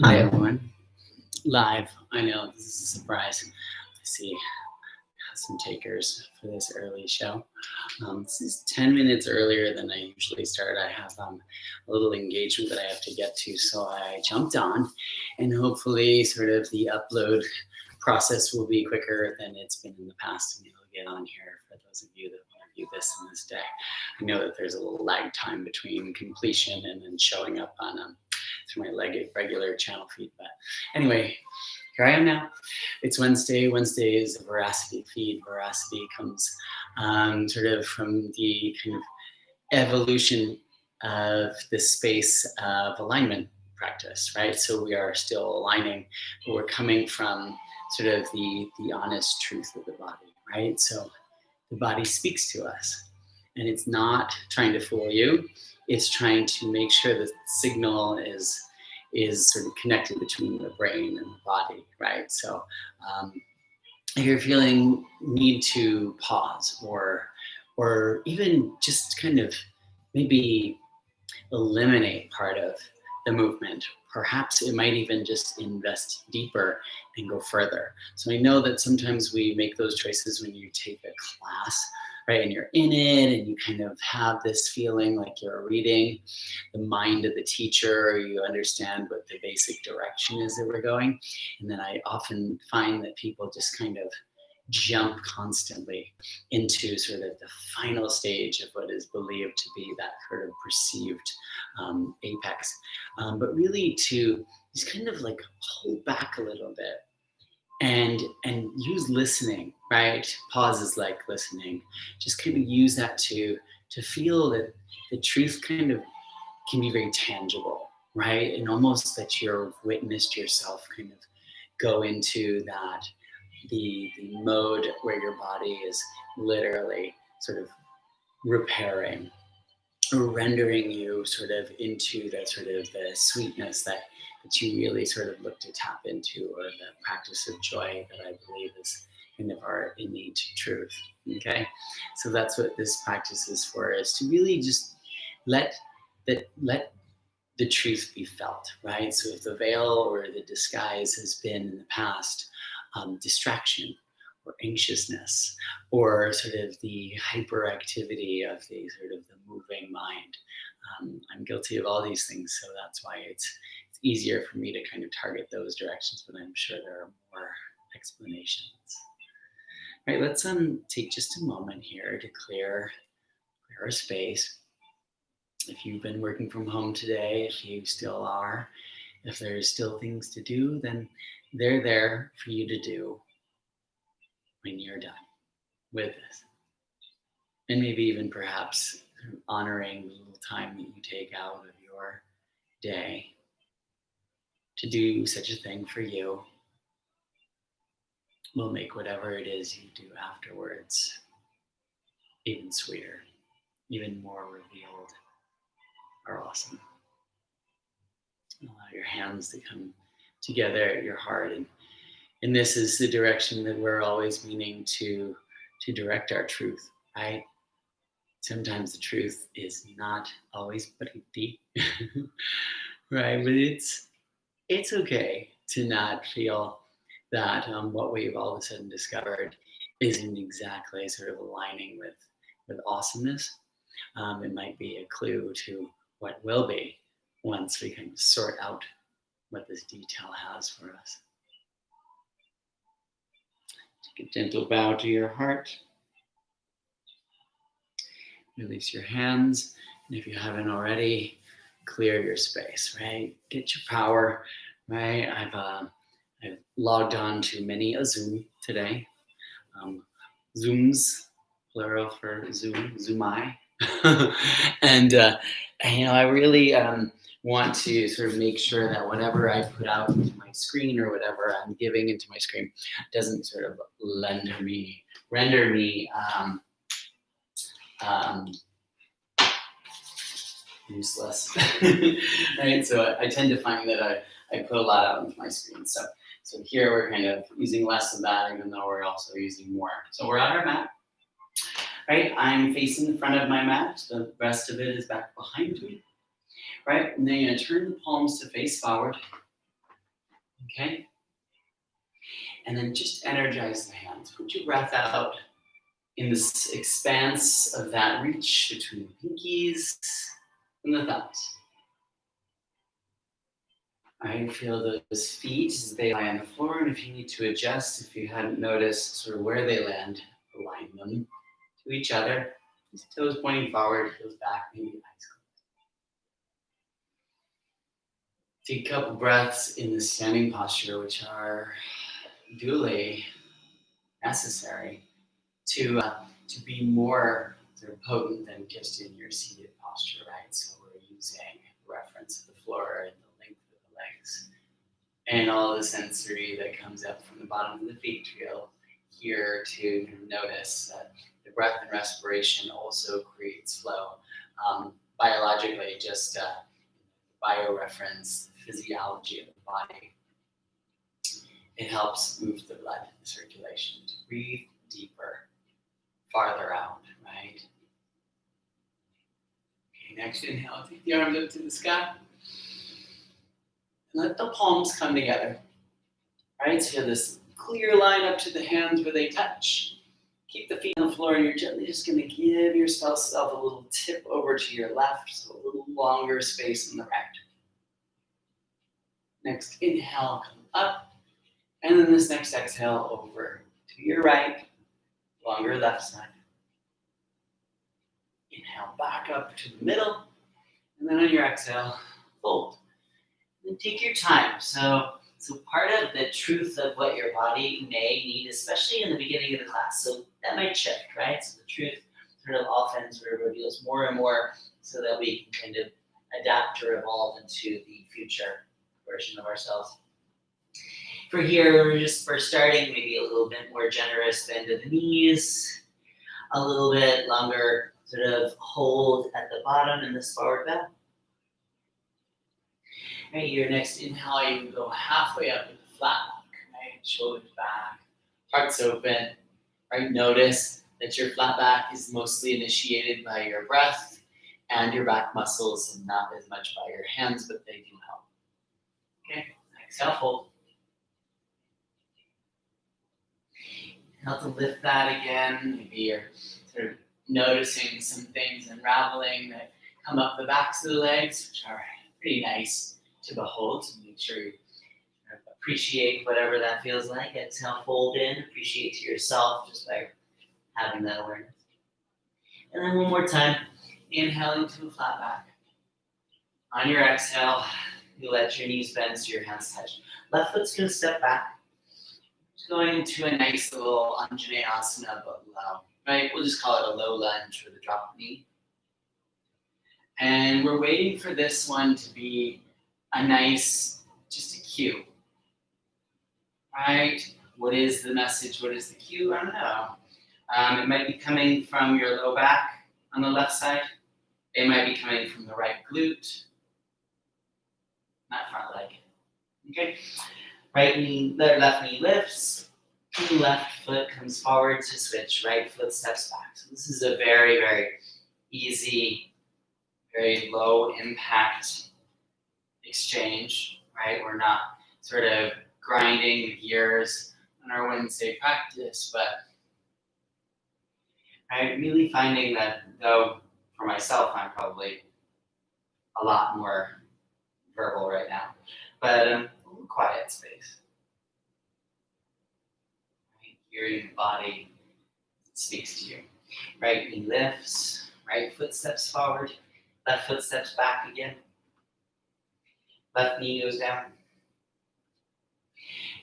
Hi everyone, live. I know this is a surprise. I see some takers for this early show. This is 10 minutes earlier than I usually start. I have a little engagement that I have to get to, so I jumped on, and hopefully sort of the upload process will be quicker than it's been in the past, and it'll get on here for those of you that want to view this in this day. I know that there's a little lag time between completion and then showing up on through my regular channel feed, but anyway, here I am now. It's Wednesday. Wednesday is a Veracity feed. Veracity comes sort of from the kind of evolution of the space of alignment practice, right? So we are still aligning, but we're coming from sort of the honest truth of the body, right? So the body speaks to us, and it's not trying to fool you. It's trying to make sure that the signal is sort of connected between the brain and the body, right? So if you're feeling need to pause or even just kind of maybe eliminate part of the movement, perhaps it might even just invest deeper and go further. So I know that sometimes we make those choices when you take a class, right? And you're in it and you kind of have this feeling like you're reading the mind of the teacher, or you understand what the basic direction is that we're going. And then I often find that people just kind of jump constantly into sort of the final stage of what is believed to be that sort of perceived apex. But really to just kind of like hold back a little bit and use listening, right? Pause is like listening. Just kind of use that to feel that the truth kind of can be very tangible, right? And almost that you're witnessed yourself kind of go into that the mode where your body is literally sort of repairing or rendering you sort of into that sort of the sweetness that you really sort of look to tap into, or the practice of joy that I believe is kind of our innate truth. Okay, so that's what this practice is for, is to really just let the truth be felt, right? So if the veil or the disguise has been in the past distraction or anxiousness, or sort of the hyperactivity of the sort of the moving mind. I'm guilty of all these things, so that's why it's easier for me to kind of target those directions, but I'm sure there are more explanations. All right, let's take just a moment here to clear our space. If you've been working from home today, if you still are, if there's still things to do, then they're there for you to do when you're done with this. And maybe even perhaps honoring the little time that you take out of your day to do such a thing for you will make whatever it is you do afterwards even sweeter, even more revealed or awesome. Allow your hands to come together at your heart, and this is the direction that we're always meaning to direct our truth, right? Sometimes the truth is not always pretty, right? But it's okay to not feel that what we've all of a sudden discovered isn't exactly sort of aligning with awesomeness. It might be a clue to what will be once we can sort out what this detail has for us. Take a gentle bow to your heart. Release your hands. And if you haven't already, clear your space, right? Get your power, right? I've logged on to many a Zoom today. Zooms, plural for Zoom, Zoomai. And I really want to sort of make sure that whatever I put out into my screen, or whatever I'm giving into my screen, doesn't sort of render me useless. Right? So I tend to find that I put a lot out into my screen. So here we're kind of using less of that, even though we're also using more. So we're on our mat. Right? I'm facing the front of my mat. The rest of it is back behind me. right? And then you're gonna turn the palms to face forward, okay? And then just energize the hands. Put your breath out in this expanse of that reach between the pinkies and the thumbs. All right, feel those feet as they lie on the floor, and if you need to adjust, if you hadn't noticed sort of where they land, align them to each other. Just toes pointing forward, heels back, maybe eyes closed. Take a couple breaths in the standing posture, which are duly necessary to be more sort of potent than just in your seated posture, right? So we're using reference to the floor and the length of the legs and all the sensory that comes up from the bottom of the feet. Feel here to notice that the breath and respiration also creates flow. Biologically, just bioreference, the physiology of the body. It helps move the blood circulation to breathe deeper, farther out, right? Okay, next inhale, take the arms up to the sky. And let the palms come together. Right, so you have this clear line up to the hands where they touch. Keep the feet on the floor, and you're gently just going to give yourself a little tip over to your left, so a little longer space on the right. Next inhale, come up, and then this next exhale over to your right, longer left side. Inhale back up to the middle, and then on your exhale, fold. And take your time. So part of the truth of what your body may need, especially in the beginning of the class, so that might shift, right? So the truth sort of often sort of reveals more and more so that we can kind of adapt or evolve into the future version of ourselves. For here, for starting, maybe a little bit more generous bend of the knees, a little bit longer sort of hold at the bottom in this forward bend. Right, your next inhale, you can go halfway up with the flat back, right? Shoulders back, heart's open, right? Notice that your flat back is mostly initiated by your breath and your back muscles and not as much by your hands, but they do help. Okay, exhale, fold. Now to lift that again, maybe you're sort of noticing some things unraveling that come up the backs of the legs, which are pretty nice to behold. So make sure you appreciate whatever that feels like. Exhale, fold in, appreciate to yourself just by having that awareness. And then one more time, inhaling to a flat back. On your exhale, you let your knees bend so your hands touch. Left foot's going to step back. Just going into a nice little Anjaneyasana, but low, right? We'll just call it a low lunge or the drop knee. And we're waiting for this one to be a nice, just a cue, right? What is the message? What is the cue? I don't know. It might be coming from your low back on the left side. It might be coming from the right glute, not front leg. Okay. Right knee, left knee lifts. Left foot comes forward to switch. Right foot steps back. So this is a very, very easy, very low impact exchange, right? We're not sort of grinding the gears on our Wednesday practice, but I'm really finding that, though, for myself, I'm probably a lot more verbal right now, but a little quiet space. Right? Hearing the body speaks to you. Right knee lifts, right foot steps forward, left foot steps back again. Left knee goes down.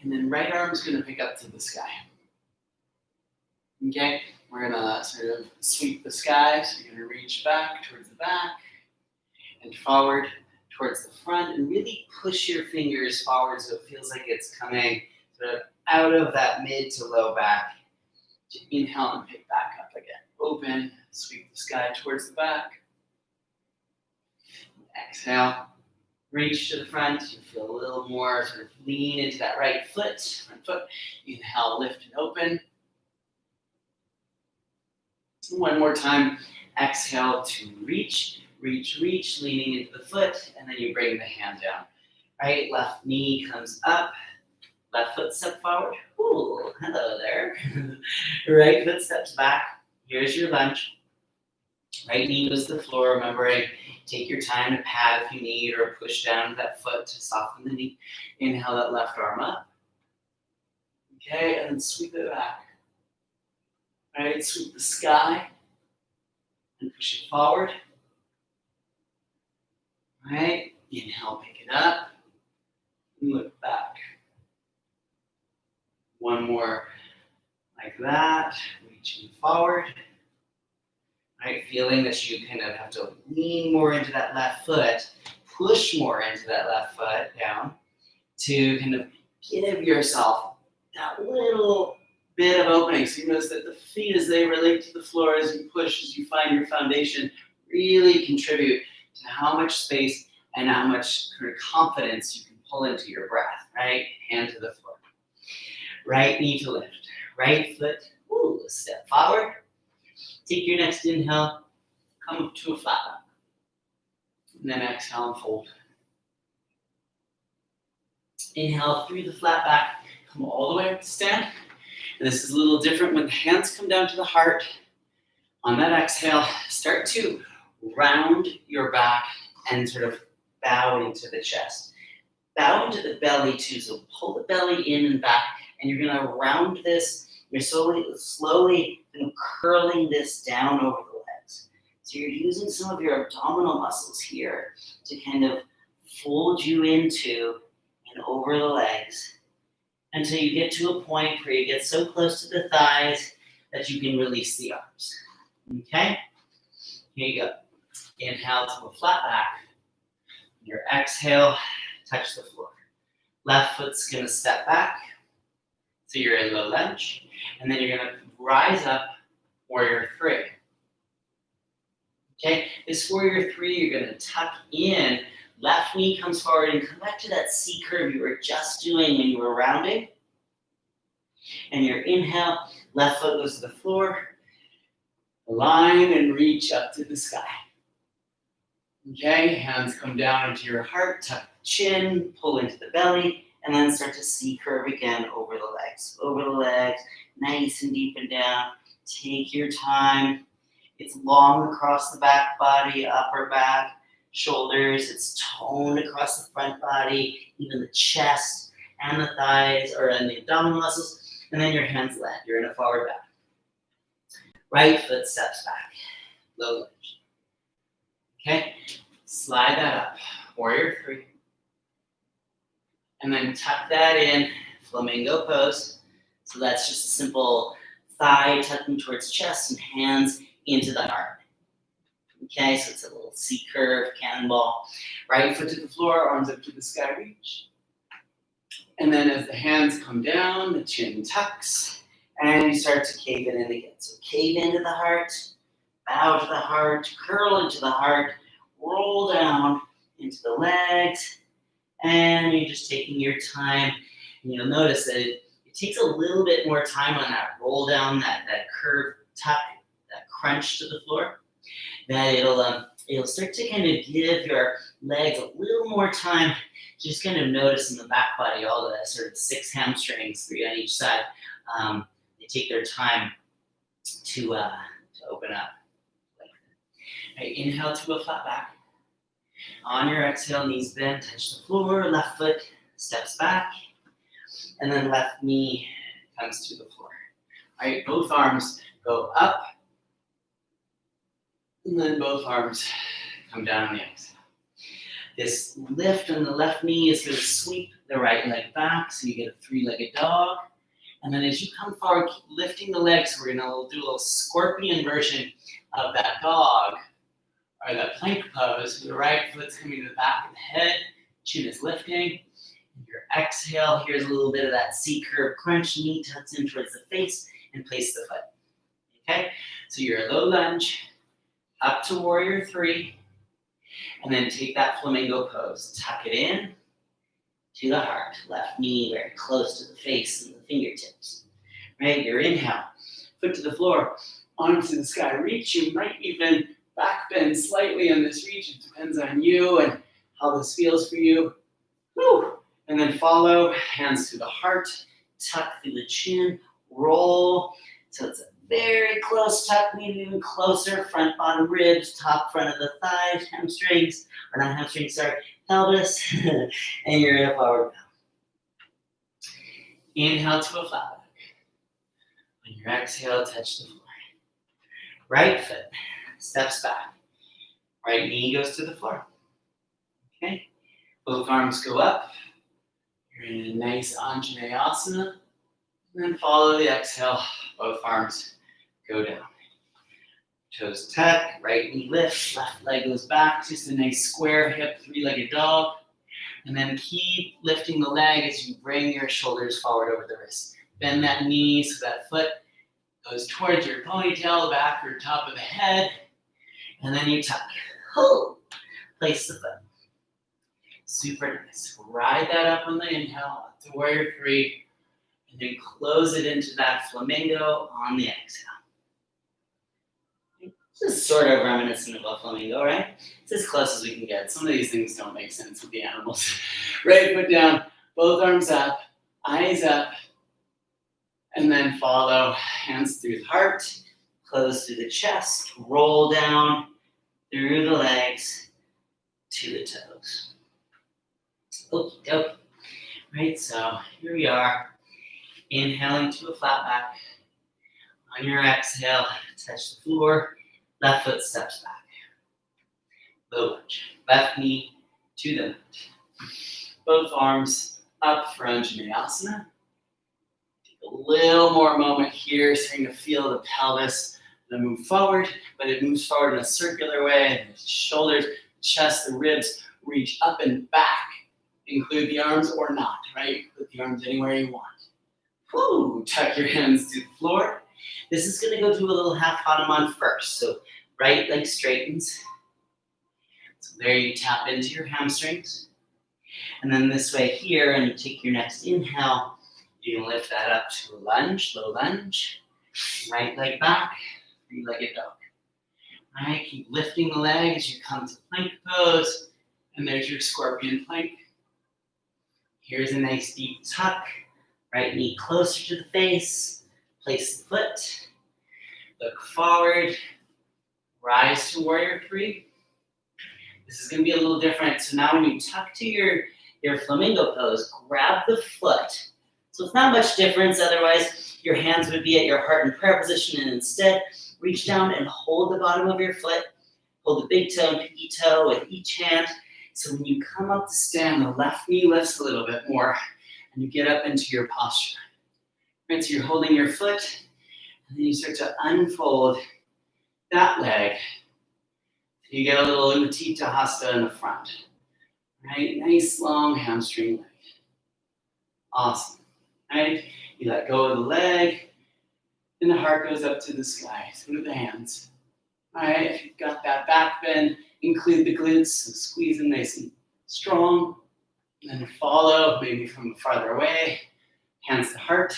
And then right arm's going to pick up to the sky. Okay, we're going to sort of sweep the sky. So you're going to reach back towards the back and forward towards the front and really push your fingers forward so it feels like it's coming sort of out of that mid to low back. Inhale and pick back up again. Open, sweep the sky towards the back. Exhale. Reach to the front, you feel a little more sort of lean into that right foot, front foot. Inhale, lift and open. One more time, exhale to reach. reach, reach, leaning into the foot, and then you bring the hand down. Right, left knee comes up, left foot step forward. Ooh, hello there. Right foot steps back. Here's your lunge. Right knee goes to the floor. Remember, take your time to pat if you need or push down that foot to soften the knee. Inhale that left arm up. Okay, and then sweep it back. All right, sweep the sky and push it forward. All right, inhale, pick it up, and look back. One more like that, reaching forward. All right, feeling that you kind of have to lean more into that left foot, push more into that left foot down to kind of give yourself that little bit of opening. So you notice that the feet, as they relate to the floor, as you push, as you find your foundation, really contribute to how much space and how much confidence you can pull into your breath, right? Hand to the floor. Right knee to lift. Right foot, step forward. Take your next inhale, come up to a flat back. And then exhale and fold. Inhale through the flat back, come all the way up to stand. And this is a little different when the hands come down to the heart. On that exhale, start to round your back and sort of bow into the chest. Bow into the belly too, so pull the belly in and back, and you're gonna round this. You're slowly curling this down over the legs. So you're using some of your abdominal muscles here to kind of fold you into and over the legs until you get to a point where you get so close to the thighs that you can release the arms. Okay? Here you go. Inhale to a flat back. Your exhale, touch the floor. Left foot's gonna step back. So you're in low lunge. And then you're gonna rise up, warrior three. Okay, this warrior three, you're gonna tuck in. Left knee comes forward and come back to that C curve you were just doing when you were rounding. And your inhale, left foot goes to the floor. Align and reach up to the sky. Okay, hands come down into your heart, tuck the chin, pull into the belly, and then start to C curve again over the legs. Over the legs, nice and deep and down. Take your time. It's long across the back body, upper back, shoulders. It's toned across the front body, even the chest and the thighs, or in the abdominal muscles. And then your hands land. You're in a forward back. Right foot steps back. Low lunge. Okay, slide that up. Warrior three. And then tuck that in, flamingo pose. So that's just a simple thigh tucking towards chest and hands into the heart. Okay, so it's a little C curve, cannonball. Right foot to the floor, arms up to the sky, reach. And then as the hands come down, the chin tucks, and you start to cave it in again. So cave into the heart, bow to the heart, curl into the heart, roll down into the legs, and you're just taking your time. And you'll notice that it takes a little bit more time on that roll down, that curve tuck, that crunch to the floor, that it'll start to kind of give your legs a little more time. Just kind of notice in the back body, all the sort of 6 hamstrings, 3 on each side, they take their time to open up. Right, inhale to a flat back. On your exhale, knees bend, touch the floor, left foot steps back, and then left knee comes to the floor. All right, both arms go up, and then both arms come down on the exhale. This lift on the left knee is going to sweep the right leg back, so you get a 3-legged dog. And then as you come forward, keep lifting the legs. We're going to do a little scorpion version of that dog, or that plank pose. The right foot's coming to the back of the head, chin is lifting. And your exhale, here's a little bit of that C-curve crunch, knee tucks in towards the face, and place the foot. Okay, so you're a low lunge, up to warrior three, and then take that flamingo pose. Tuck it in to the heart. Left knee very close to the face and the fingertips. Right, your inhale, foot to the floor, arms to the sky. Reach. You might even back bend slightly in this region. Depends on you and how this feels for you. Woo. And then follow, hands to the heart, tuck through the chin, roll. So it's a very close tuck, maybe even closer, front, bottom ribs, top, front of the thighs, hamstrings, or not hamstrings, sorry, pelvis, and you're in a forward bow. Inhale to a flat back. On your exhale, touch the floor. Right foot steps back. Right knee goes to the floor. Okay? Both arms go up. You're in a nice Anjaneyasana. And then follow the exhale. Both arms go down. Toes tuck, right knee lifts, left leg goes back. Just a nice square hip, three-legged dog. And then keep lifting the leg as you bring your shoulders forward over the wrist. Bend that knee so that foot goes towards your ponytail, the back or top of the head. And then you tuck. Hold. Place the foot. Super nice. Ride that up on the inhale, up to warrior three. And then close it into that flamingo on the exhale. This is sort of reminiscent of a flamingo, right? It's as close as we can get. Some of these things don't make sense with the animals. Right foot down, both arms up, eyes up, and then follow. Hands through the heart, close through the chest, roll down through the legs to the toes. Okie dokie. Right, so here we are. Inhaling to a flat back. On your exhale, touch the floor. Left foot steps back. Low lunge. Left knee to the mat. Both arms up for Anjaneyasana. Take a little more moment here, starting to feel the pelvis. Then move forward, but it moves forward in a circular way. The shoulders, chest, the ribs reach up and back. Include the arms or not, right? Put the arms anywhere you want. Woo! Tuck your hands to the floor. This is going to go through a little half Hanuman first. So right leg straightens. So there you tap into your hamstrings. And then this way here, and you take your next inhale, you can lift that up to a lunge, low lunge. Right leg back, three-legged dog. All right, keep lifting the leg as you come to plank pose. And there's your scorpion plank. Here's a nice deep tuck. Right knee closer to the face. Place the foot. Look forward. Rise to warrior three. This is going to be a little different. So now when you tuck to your flamingo pose, grab the foot. So it's not much difference. Otherwise, your hands would be at your heart and prayer position. And instead, reach down and hold the bottom of your foot. Hold the big toe and pinky toe with each hand. So when you come up to stand, the left knee lifts a little bit more. And you get up into your posture. Right, so you're holding your foot. And then you start to unfold that leg. You get a little Utthita Hasta in the front. Right? Nice long hamstring leg. Awesome. Right? You let go of the leg, and the heart goes up to the sky through the hands. All right, if you've got that back bend, include the glutes, so squeeze them nice and strong. And then follow, maybe from farther away. Hands to heart.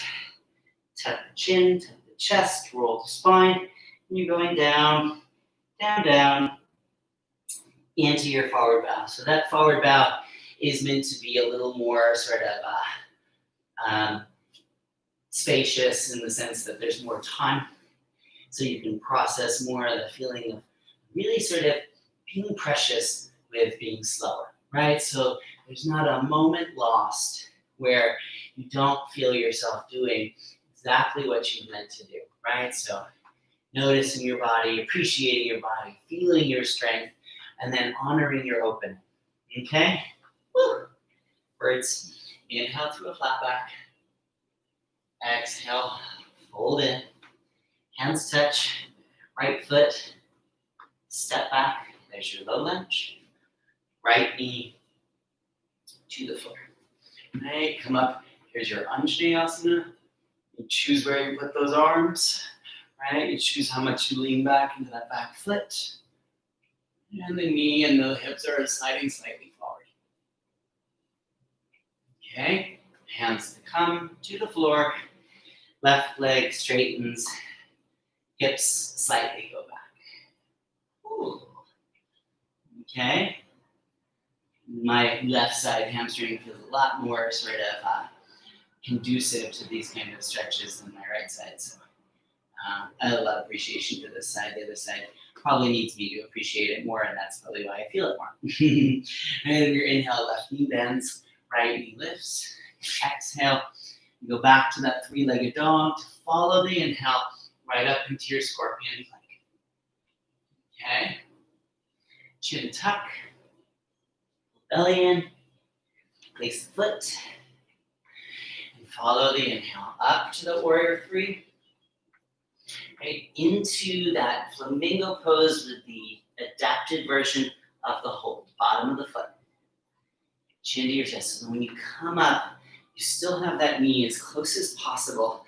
Tap the chin, tap the chest, roll the spine. And you're going down, down, down, into your forward bow. So that forward bow is meant to be a little more sort of spacious in the sense that there's more time. So you can process more of the feeling of really sort of being precious with being slower, right? So there's not a moment lost where you don't feel yourself doing exactly what you meant to do, right? So noticing your body, appreciating your body, feeling your strength, and then honoring your opening, okay? Woo. Birds, inhale to a flat back. Exhale, fold in. Hands touch, right foot, step back. There's your low lunge. Right knee to the floor. Right, come up. Here's your Anjaneyasana. You choose where you put those arms. Right, you choose how much you lean back into that back foot. And the knee and the hips are sliding slightly forward. Okay, hands to come to the floor. Left leg straightens. Hips slightly go back. Ooh, Okay. My left side hamstring feels a lot more sort of conducive to these kind of stretches than my right side. So I have a lot of appreciation to this side. The other side probably needs me to appreciate it more, and that's probably why I feel it more. And then your inhale, left knee bends, right knee lifts. Exhale, you go back to that three-legged dog to follow the inhale right up into your scorpion plank. Okay. Chin tuck, belly in, place the foot, and follow the inhale up to the warrior three. Right into that flamingo pose with the adapted version of the hold, bottom of the foot. Chin to your chest. So when you come up, you still have that knee as close as possible,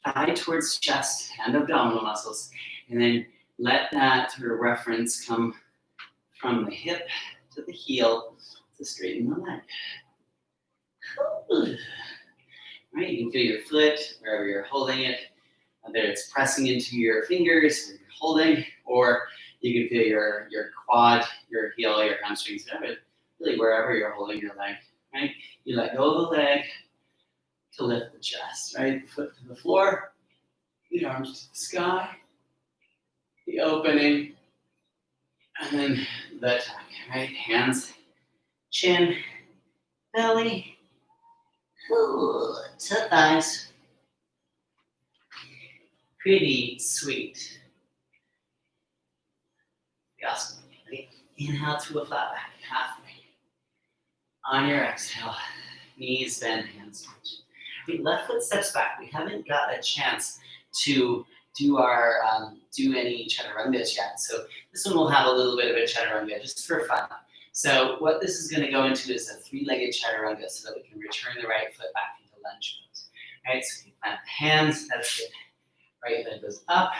thigh towards chest and abdominal muscles, and then let that sort of reference come from the hip to the heel to straighten the leg. Right, you can feel your foot wherever you're holding it, whether it's pressing into your fingers or you're holding, or you can feel your quad, your heel, your hamstrings, whatever, really wherever you're holding your leg, right? You let go of the leg to lift the chest, right? The foot to the floor, the arms to the sky, the opening, and then the tuck, right? Hands, chin, belly, to thighs. Pretty sweet. Awesome. Ready? Inhale to a flat back, halfway. On your exhale, knees bend, hands touch. Left foot steps back. We haven't got a chance to do any chaturangas yet. So this one will have a little bit of a chaturanga just for fun. So what this is going to go into is a three-legged chaturanga so that we can return the right foot back into lunge pose. Right, so you plant the hands, that's good. Right leg goes up,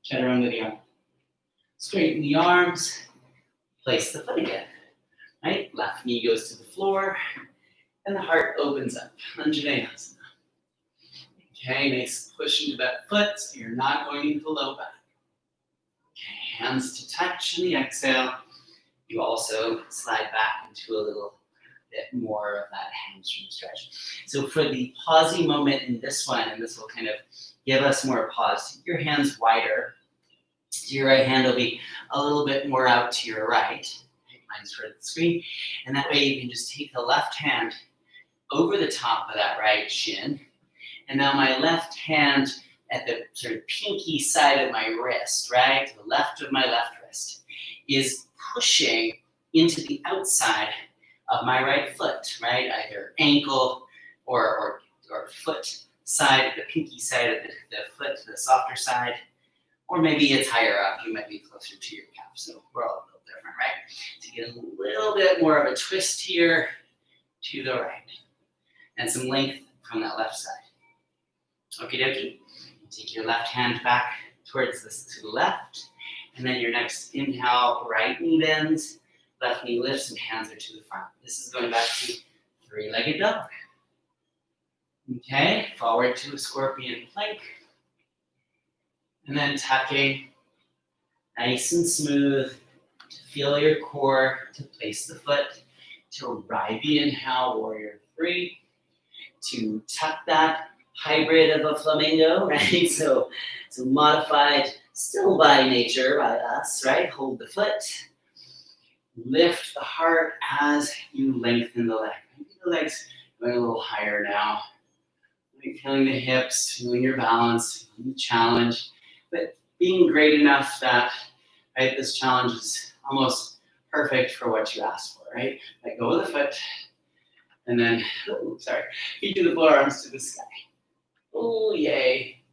chaturanga the arm. Straighten the arms, place the foot again. Right, left knee goes to the floor, and the heart opens up. Anjaneyasana. Okay, nice push into that foot, so you're not going into the low back. Okay, hands to touch in the exhale. You also slide back into a little bit more of that hamstring stretch. So for the pausing moment in this one, and this will kind of give us more pause, your hands wider. So your right hand will be a little bit more out to your right. Mine's toward the screen. And that way you can just take the left hand over the top of that right shin. And now my left hand at the sort of pinky side of my wrist, right, to the left of my left wrist, is pushing into the outside of my right foot, right, either ankle or foot side, the pinky side of the foot, the softer side, or maybe it's higher up, you might be closer to your calf, so we're all a little different, right? To get a little bit more of a twist here to the right, and some length from that left side. Okie dokie. Take your left hand back towards this to the left, and then your next inhale, right knee bends, left knee lifts, and hands are to the front. This is going back to three-legged dog. Okay, forward to a scorpion plank, and then tucking, nice and smooth, to feel your core, to place the foot, to ride the inhale, warrior three, to tuck that hybrid of a flamingo, right? So modified still by nature, by us, right? Hold the foot, lift the heart as you lengthen the leg. Maybe the legs going a little higher now. Feeling the hips, feeling your balance, feeling the challenge, but being great enough that, right, this challenge is almost perfect for what you asked for, right? Let go of the foot, and then, feet to the floor, arms to the sky. Oh, yay.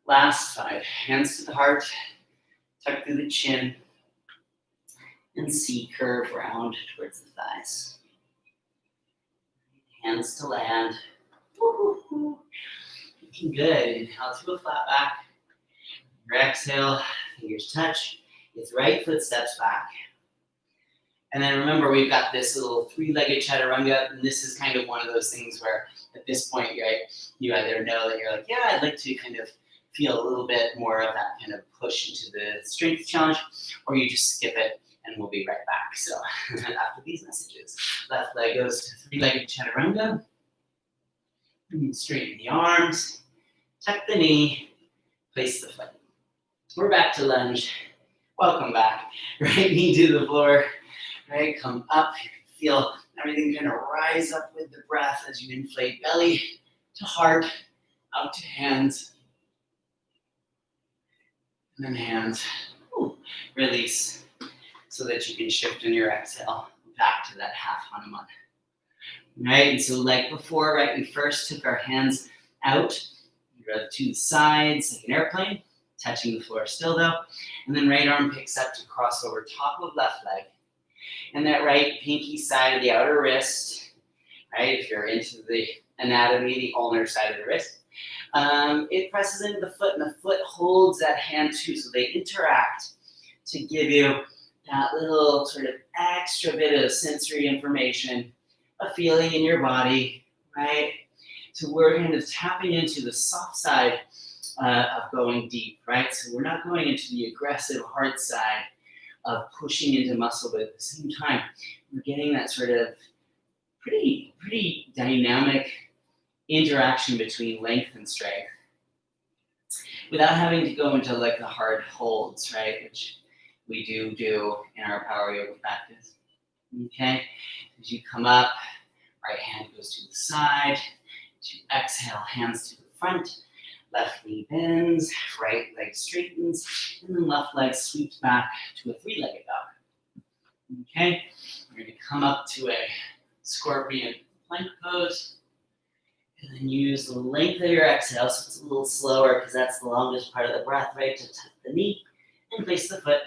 Last side, hands to the heart, tuck through the chin, and C curve round towards the thighs. Hands to land. Woo-hoo-hoo. Looking good. Inhale to a flat back. Your exhale, fingers touch. Your right foot steps back. And then remember, we've got this little three-legged chaturanga, and this is kind of one of those things where at this point, right, you either know that you're like, yeah, I'd like to kind of feel a little bit more of that kind of push into the strength challenge, or you just skip it and we'll be right back. So after these messages, left leg goes to three-legged chaturanga. Straighten the arms, tuck the knee, place the foot. We're back to lunge. Welcome back. Right knee to the floor. Right, come up. You can feel everything kind of rise up with the breath as you inflate belly to heart, out to hands, and then hands. Ooh, release so that you can shift in your exhale back to that half Hanuman. Right, and so like before, right, we first took our hands out to the sides like an airplane, touching the floor still though, and then right arm picks up to cross over top of left leg, and that right pinky side of the outer wrist, right, if you're into the anatomy, the ulnar side of the wrist, it presses into the foot, and the foot holds that hand too, so they interact to give you that little sort of extra bit of sensory information, a feeling in your body, right? So we're kind of tapping into the soft side of going deep, right? So we're not going into the aggressive hard side of pushing into muscle, but at the same time, we're getting that sort of pretty dynamic interaction between length and strength without having to go into like the hard holds, right? Which we do in our power yoga practice. Okay, as you come up, right hand goes to the side. As you exhale, hands to the front. Left knee bends, right leg straightens, and then left leg sweeps back to a three-legged dog. Okay, we're going to come up to a scorpion plank pose, and then use the length of your exhale, so it's a little slower because that's the longest part of the breath, right? To tuck the knee and place the foot.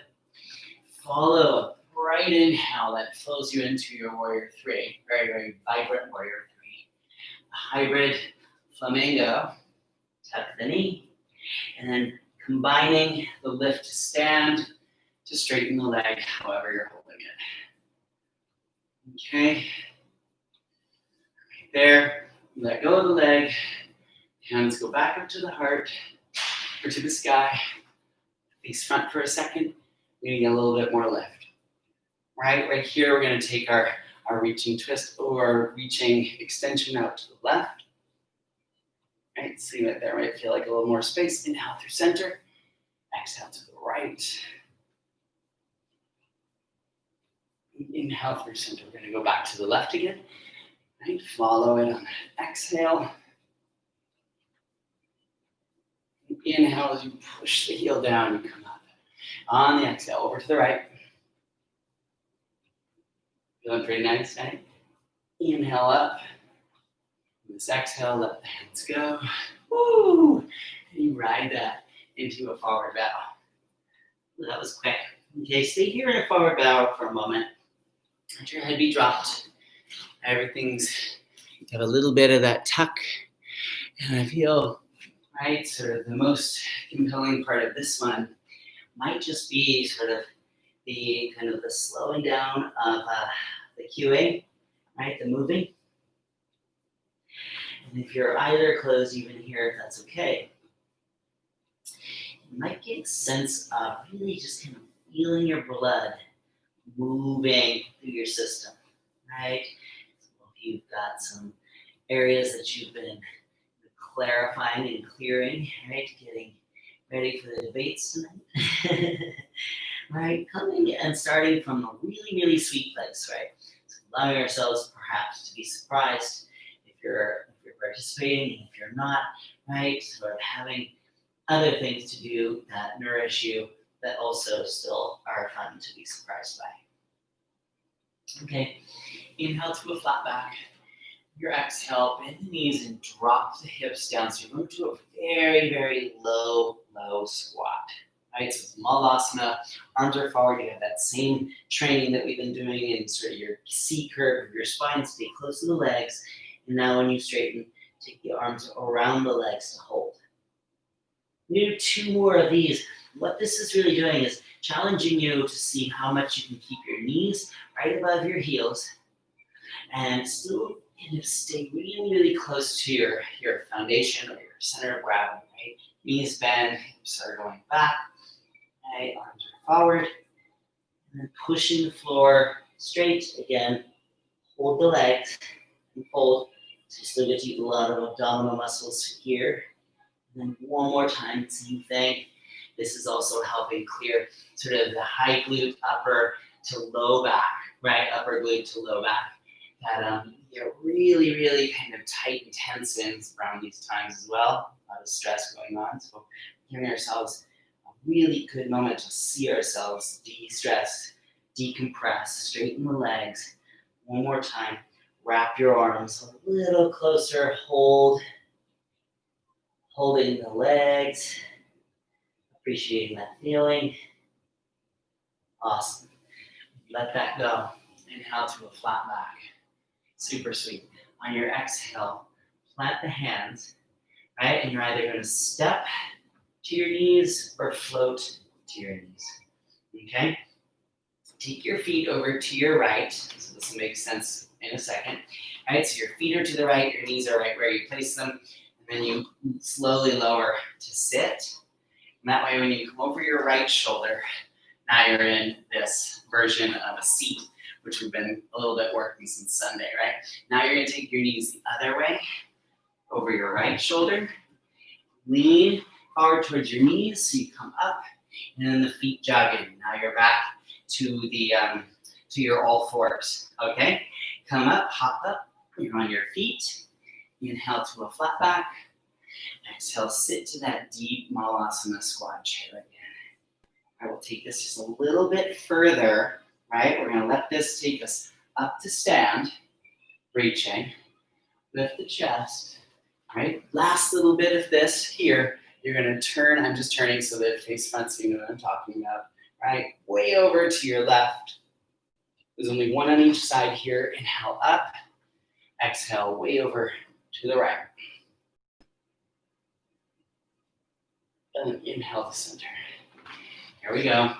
Follow a bright inhale that flows you into your warrior three, very vibrant warrior three. A hybrid flamingo. Tuck the knee, and then combining the lift to stand to straighten the leg, however you're holding it. Okay, right there, let go of the leg, hands go back up to the heart, or to the sky, face front for a second, we're gonna get a little bit more lift. Right here, we're gonna take our reaching twist or reaching extension out to the left. Right, see that there might feel like a little more space. Inhale through center, exhale to the right. Inhale through center. We're going to go back to the left again. Right, follow it on the exhale. Inhale as you push the heel down, you come up. On the exhale, over to the right. Feeling pretty nice, right? Inhale up. This exhale, let the hands go. Woo! And you ride that into a forward bow. That was quick. Okay, stay here in a forward bow for a moment. Let your head be dropped. Everything's, you have a little bit of that tuck. And I feel, right, sort of the most compelling part of this one might just be sort of the kind of the slowing down of the QA, right, the moving. And if your eyes are closed even here, if that's okay, you might get a sense of really just kind of feeling your blood moving through your system, right? So if you've got some areas that you've been clarifying and clearing, right? Getting ready for the debates tonight, right? Coming and starting from a really sweet place, right? So allowing ourselves perhaps to be surprised if you're participating, if you're not, right? Sort of having other things to do that nourish you that also still are fun to be surprised by. Okay, inhale to a flat back. Your exhale, bend the knees and drop the hips down. So you're going to a very low squat. Right, so it's Malasana, arms are forward. You have that same training that we've been doing in sort of your C curve of your spine. Stay close to the legs. And now when you straighten, take the arms around the legs to hold. You do 2 more of these. What this is really doing is challenging you to see how much you can keep your knees right above your heels and still kind of stay really close to your foundation or your center of gravity, right? Knees bend, hips are going back, right? Arms are forward. And then pushing the floor straight again. Hold the legs and fold. So you still get to use a lot of abdominal muscles here. And then one more time, same thing. This is also helping clear sort of the high glute, upper to low back, right? Upper glute to low back. That you're really, really kind of tight and tense in around these times as well. A lot of stress going on. So giving ourselves a really good moment to see ourselves de-stress, decompress, straighten the legs. One more time. Wrap your arms a little closer. Holding the legs. Appreciating that feeling. Awesome. Let that go. Inhale to a flat back. Super sweet. On your exhale, plant the hands, right? And you're either going to step to your knees or float to your knees. Okay? Take your feet over to your right. So this will make sense in a second. All right, so your feet are to the right, your knees are right where you place them, and then you slowly lower to sit. And that way when you come over your right shoulder, now you're in this version of a seat, which we've been a little bit working since Sunday, right? Now you're gonna take your knees the other way, over your right shoulder. Lean forward towards your knees so you come up, and then the feet jog in. Now you're back to the to your all fours, okay? Come up, hop up, you're on your feet. Inhale to a flat back. Exhale, sit to that deep Malasana squat chair again. I will take this just a little bit further, right? We're gonna let this take us up to stand, reaching, lift the chest, right? Last little bit of this here, you're gonna turn, I'm just turning so that face front, so you know what I'm talking about, right? Way over to your left. There's only one on each side here. Inhale up, exhale way over to the right. And inhale to center. Here we go.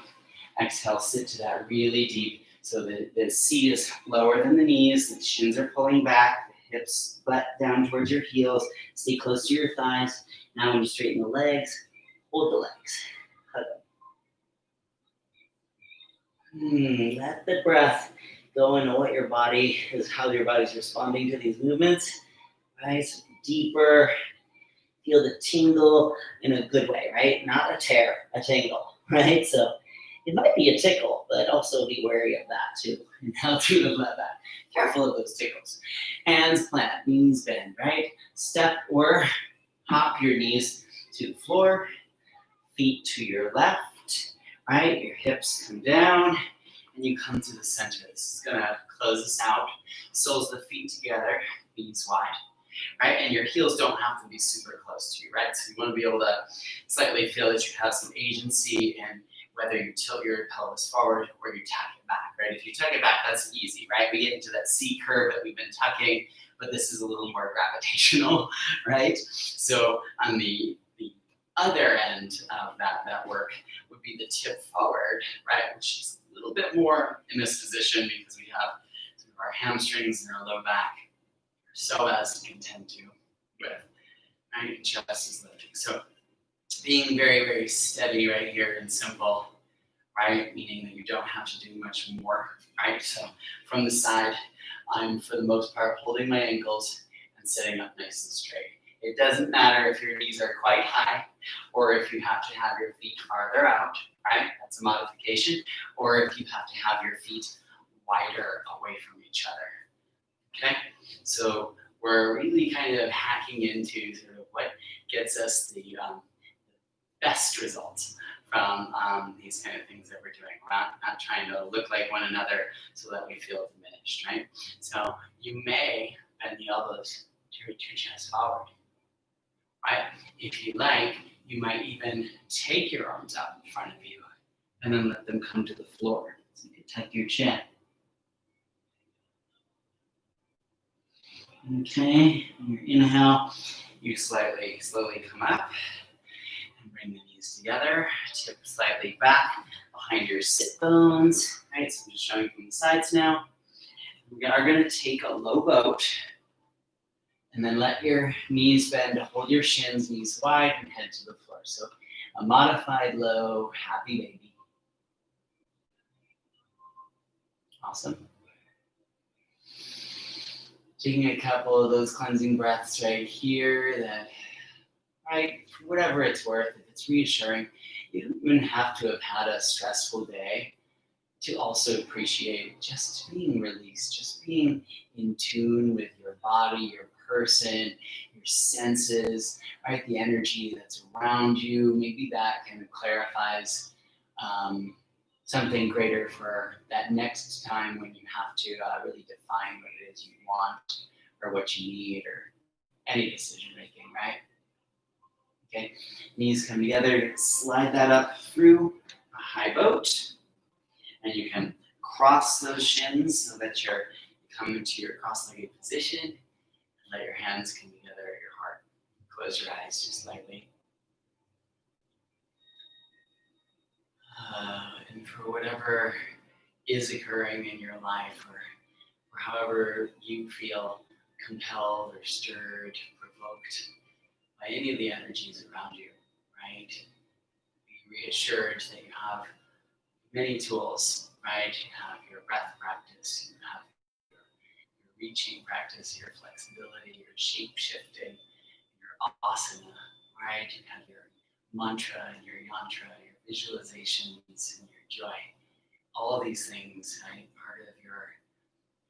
Exhale, sit to that really deep. So the seat is lower than the knees, the shins are pulling back, the hips butt down towards your heels, stay close to your thighs. Now when you straighten the legs, hold the legs. Hug them. Let the breath go into what your body is, how your body's responding to these movements. Right? So deeper, feel the tingle in a good way, right? Not a tear, a tingle, right? So it might be a tickle, but also be wary of that too. Inhale through the flat back. Careful of those tickles. Hands plant, knees bend, right? Step or hop your knees to the floor, feet to your left, right? Your hips come down, and you come to the center. This is gonna close us out. Soles of the feet together, knees wide. Right, and your heels don't have to be super close to you, right? So you want to be able to slightly feel that you have some agency in whether you tilt your pelvis forward or you tuck it back, right? If you tuck it back, that's easy, right? We get into that C curve that we've been tucking, but this is a little more gravitational, right? So on the other end of that work would be the tip forward, right? Which is a little bit more in this position because we have some of our hamstrings and our low back so as to contend to with, right? Chest is lifting. So being very, very steady right here and simple, right? Meaning that you don't have to do much more, right? So from the side, I'm for the most part holding my ankles and sitting up nice and straight. It doesn't matter if your knees are quite high or if you have to have your feet farther out, right? That's a modification. Or if you have to have your feet wider away from each other. Okay, so we're really kind of hacking into sort of what gets us the best results from these kind of things that we're doing. We're not trying to look like one another so that we feel diminished, right? So you may bend the elbows to your chest forward, right? If you like, you might even take your arms out in front of you and then let them come to the floor. So you can tuck your chin. Okay, on your inhale, you slowly come up and bring the knees together. Tip slightly back behind your sit bones. Right, so I'm just showing from the sides now. We are going to take a low boat and then let your knees bend, hold your shins, knees wide, and head to the floor. So a modified low, happy baby. Awesome. Taking a couple of those cleansing breaths right here that, right, for whatever it's worth, if it's reassuring, you don't even have to have had a stressful day to also appreciate just being released, just being in tune with your body, your person, your senses, right? The energy that's around you. Maybe that kind of clarifies something greater for that next time when you have to really define what it is you want or what you need or any decision making, right? Okay, knees come together, slide that up through a high boat. And you can cross those shins so that you come into your cross-legged position. And let your hands come together at your heart. Close your eyes just lightly. And for whatever is occurring in your life, or however you feel compelled or stirred, provoked by any of the energies around you, right? Be reassured that you have many tools, right? You have your breath practice, you have your reaching practice, your flexibility, your shape shifting, your asana, right? You have your mantra and your yantra, your visualizations and your joy. All these things, right? Part of your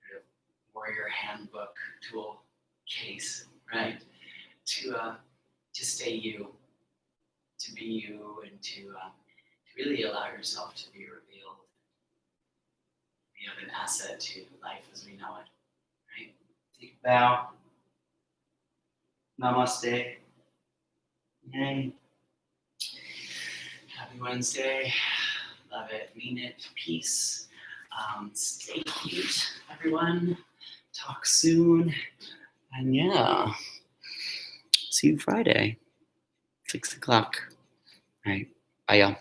sort of warrior handbook tool case, right? To stay you, to be you, and to really allow yourself to be revealed. Be an asset to life as we know it, right? Take a bow. Namaste. Yay. Happy Wednesday. Love it. Mean it. Peace. Stay cute, everyone. Talk soon. And yeah, see you Friday, 6 o'clock. All right. Bye, y'all.